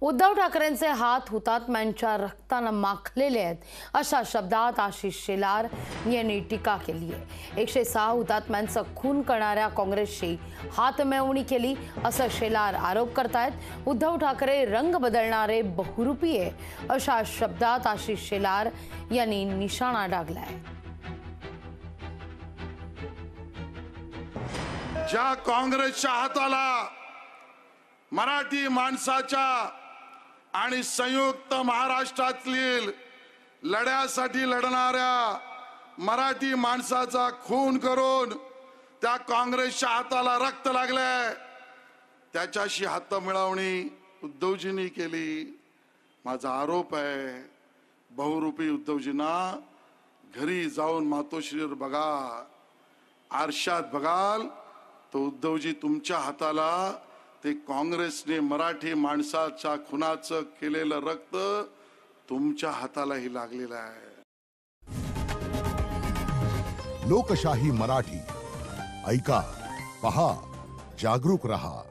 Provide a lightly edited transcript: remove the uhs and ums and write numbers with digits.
उद्धव ठाकरेंचे हात हुतात्म्यांच्या रक्तानं माखलेले आहेत अशा शब्दात आशिष शेलार यांनी टीका केली आहे। 106 हुतात्म्यांचा खून करणाऱ्या काँग्रेसची हातमिळवणी केली असं शेलार आरोप करतायत। उद्धव ठाकरे रंग बदलणारे बहुरूपी आहे अशा शब्दात आशिष शेलार यांनी निशाणा डागलाय। ज्या काँग्रेसच्या हाताला मराठी माणसाच्या आणि संयुक्त महाराष्ट्रातील लढ्यासाठी लढणाऱ्या मराठी माणसाचा खून करून त्या काँग्रेसच्या हाताला रक्त लागले, त्याच्याशी हात मिळवणी उद्धवजींनी केली। माझा आरोप आहे, बहुरूपी उद्धवजींना घरी जाऊन मातोश्रीवर बघा, आरशात बघाल तो उद्धवजी तुमच्या हाताला ते काँग्रेसने मराठी माणसाच्या खुनाचं केलेलं रक्त तुमच्या हातालाही लागलेलं आहे। लोकशाही मराठी ऐका, पहा, जागरूक रहा।